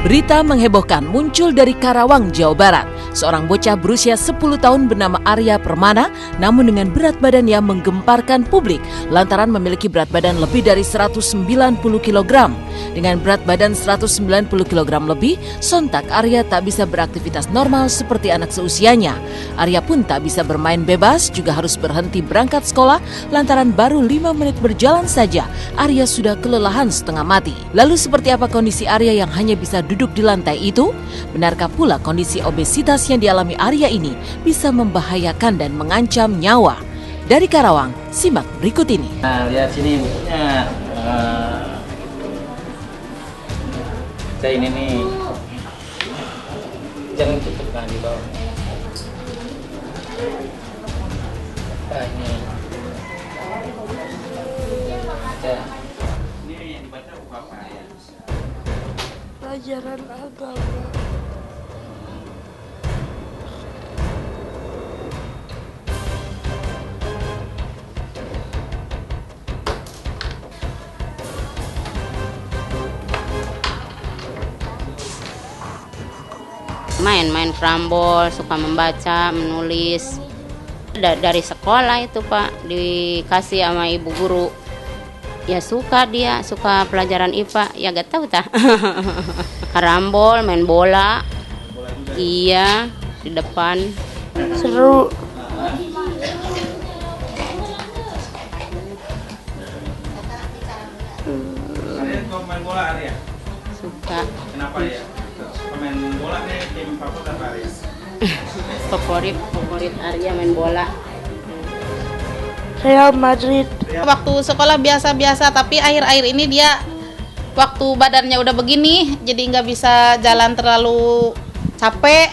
Berita menghebohkan muncul dari Karawang, Jawa Barat. Seorang bocah berusia 10 tahun bernama Arya Permana, namun dengan berat badan yang menggemparkan publik lantaran memiliki berat badan lebih dari 190 kg. Dengan berat badan 190 kg lebih, sontak Arya tak bisa beraktivitas normal seperti anak seusianya. Arya pun tak bisa bermain bebas, juga harus berhenti berangkat sekolah lantaran baru 5 menit berjalan saja, Arya sudah kelelahan setengah mati. Lalu seperti apa kondisi Arya yang hanya bisa duduk di lantai itu? Benarkah pula kondisi obesitas yang dialami Arya ini bisa membahayakan dan mengancam nyawa? Dari Karawang, simak berikut ini. Nah, lihat sini bukunya. Saya ini nih. Jangan tutup kan di bawah. Ini. Ini yang dibaca buku apa ya? Pelajaran agama. Main frambol, suka membaca, menulis. Dari sekolah itu Pak, dikasih sama ibu guru. Ya suka dia, suka pelajaran IPA, ya gak tahu tah. Karambol, main bola. Iya, di depan. Seru. Arya suka main bola, Arya? Suka. Kenapa ya? Suka main bola nih, tim favorit apa Arya? Favorit Arya main bola. Real Madrid. Waktu sekolah biasa-biasa, tapi akhir-akhir ini dia waktu badannya udah begini, jadi nggak bisa jalan terlalu capek.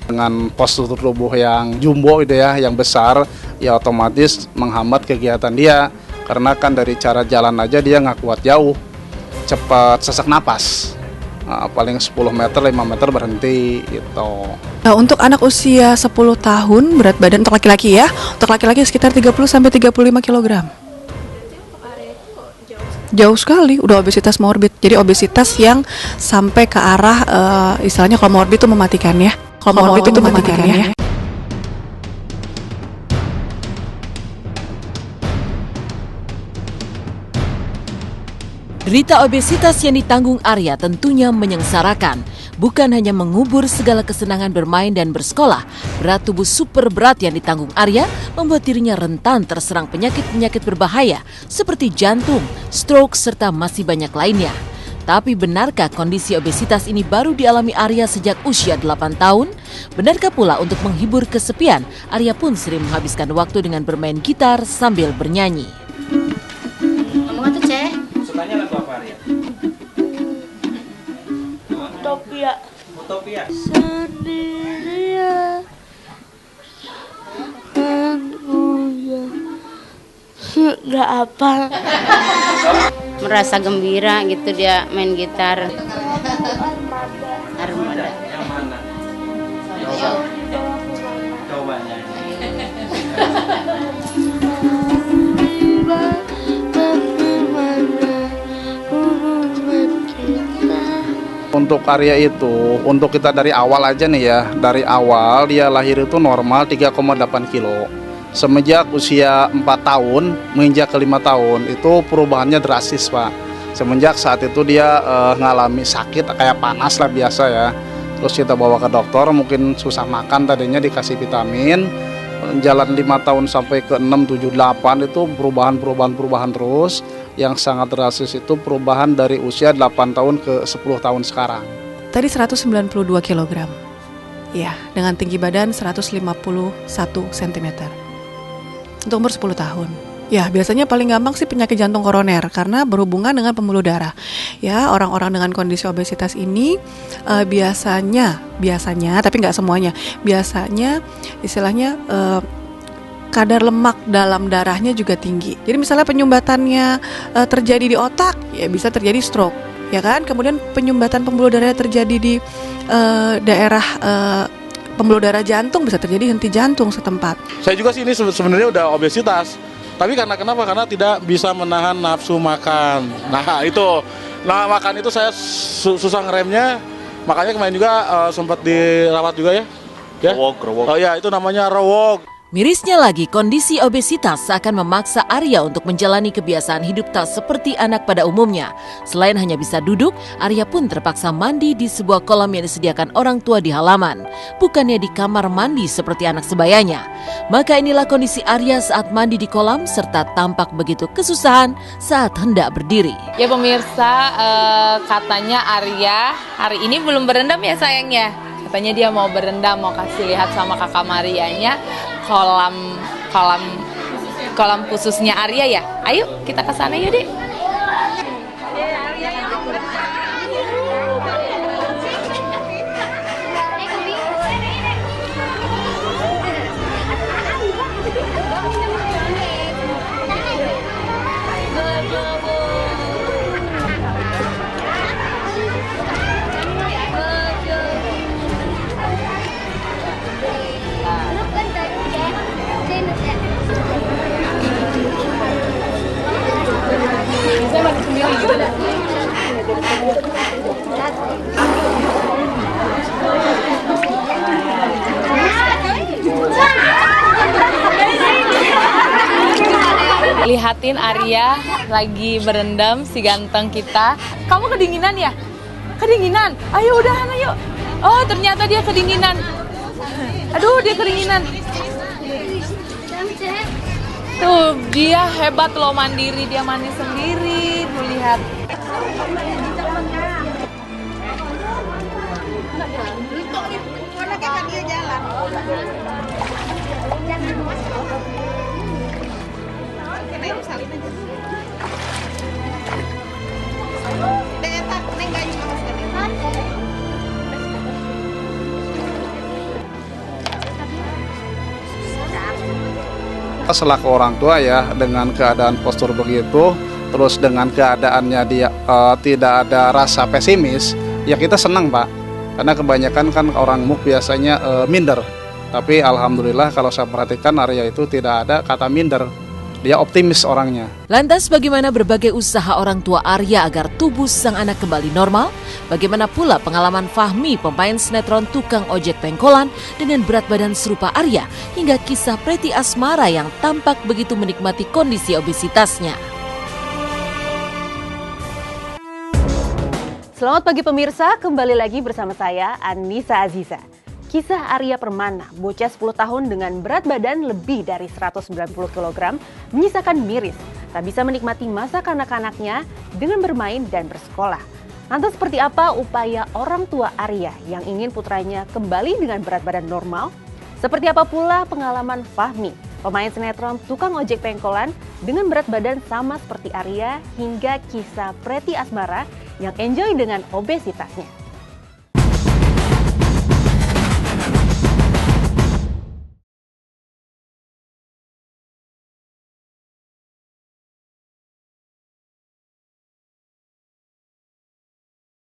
Dengan postur tubuh yang jumbo gitu ya, yang besar, ya otomatis menghambat kegiatan dia. Karena kan dari cara jalan aja dia nggak kuat jauh, cepat sesak napas. Paling 10 meter, 5 meter berhenti gitu. Nah, untuk anak usia 10 tahun berat badan untuk laki-laki ya, untuk laki-laki sekitar 30-35 kg. Jauh sekali, udah obesitas morbid. Jadi obesitas yang sampai ke arah istilahnya kalau morbid itu mematikan ya. Kalau morbid itu mematikan ya. Derita obesitas yang ditanggung Arya tentunya menyengsarakan. Bukan hanya mengubur segala kesenangan bermain dan bersekolah, berat tubuh super berat yang ditanggung Arya membuat dirinya rentan terserang penyakit-penyakit berbahaya seperti jantung, stroke, serta masih banyak lainnya. Tapi benarkah kondisi obesitas ini baru dialami Arya sejak usia 8 tahun? Benarkah pula untuk menghibur kesepian, Arya pun sering menghabiskan waktu dengan bermain gitar sambil bernyanyi. Ngomong tuh Ceh. Sukanya lagu apa Arya? Utopia. Utopia. Sendirian. Nggak apa. Merasa gembira gitu dia main gitar. Armada. Yang mana? Coba nyanyi. Untuk Arya itu, untuk kita dari awal aja nih ya, dari awal dia lahir itu normal 3,8 kilo. Semenjak usia 4 tahun, menginjak ke 5 tahun, itu perubahannya drastis Pak. Semenjak saat itu dia ngalami sakit kayak panas lah biasa ya. Terus kita bawa ke dokter, mungkin susah makan tadinya dikasih vitamin. Jalan 5 tahun sampai ke 6, 7, 8 itu perubahan terus. Yang sangat drastis itu perubahan dari usia 8 tahun ke 10 tahun sekarang. Tadi 192 kg. Ya, dengan tinggi badan 151 cm. Untuk umur 10 tahun. Ya, biasanya paling gampang sih penyakit jantung koroner karena berhubungan dengan pembuluh darah. Ya, orang-orang dengan kondisi obesitas ini biasanya, tapi nggak semuanya. Biasanya istilahnya kadar lemak dalam darahnya juga tinggi. Jadi misalnya penyumbatannya terjadi di otak, ya bisa terjadi stroke, ya kan? Kemudian penyumbatan pembuluh darah terjadi di daerah pembuluh darah jantung, bisa terjadi henti jantung setempat. Saya juga sih ini sebenarnya udah obesitas. Tapi kenapa? Karena tidak bisa menahan nafsu makan. Nah itu, makan itu saya susah ngeremnya. Makanya kemarin juga sempat dirawat juga ya. Rowok. Oh ya, itu namanya rowok. Mirisnya lagi, kondisi obesitas seakan memaksa Arya untuk menjalani kebiasaan hidup tak seperti anak pada umumnya. Selain hanya bisa duduk, Arya pun terpaksa mandi di sebuah kolam yang disediakan orang tua di halaman. Bukannya di kamar mandi seperti anak sebayanya. Maka inilah kondisi Arya saat mandi di kolam serta tampak begitu kesusahan saat hendak berdiri. Ya pemirsa, katanya Arya hari ini belum berendam ya sayangnya. Katanya dia mau berendam, mau kasih lihat sama kakak Marianya kolam khususnya Arya ya. Ayo kita ke sana yuk, Dek. Lihatin Arya lagi berendam, si ganteng kita. Kamu kedinginan ya? Kedinginan? Ayo udahan ayo. Oh ternyata dia kedinginan. Aduh dia kedinginan. Tuh dia hebat loh, mandiri, dia mandi sendiri. Tuh lihat. Selaku orang tua ya, dengan keadaan postur begitu, terus dengan keadaannya dia tidak ada rasa pesimis, ya kita senang Pak. Karena kebanyakan kan orang MUK biasanya minder. Tapi alhamdulillah kalau saya perhatikan Arya itu tidak ada kata minder. Dia optimis orangnya. Lantas bagaimana berbagai usaha orang tua Arya agar tubuh sang anak kembali normal? Bagaimana pula pengalaman Fahmi, pemain sinetron tukang ojek pengkolan dengan berat badan serupa Arya, hingga kisah Preti Asmara yang tampak begitu menikmati kondisi obesitasnya. Selamat pagi pemirsa, kembali lagi bersama saya Anissa Aziza. Kisah Arya Permana, bocah 10 tahun dengan berat badan lebih dari 190 kg, menyisakan miris, tak bisa menikmati masa kanak-kanaknya dengan bermain dan bersekolah. Lantas seperti apa upaya orang tua Arya yang ingin putranya kembali dengan berat badan normal? Seperti apa pula pengalaman Fahmi, pemain sinetron tukang ojek pengkolan dengan berat badan sama seperti Arya, hingga kisah Preti Asmara yang enjoy dengan obesitasnya.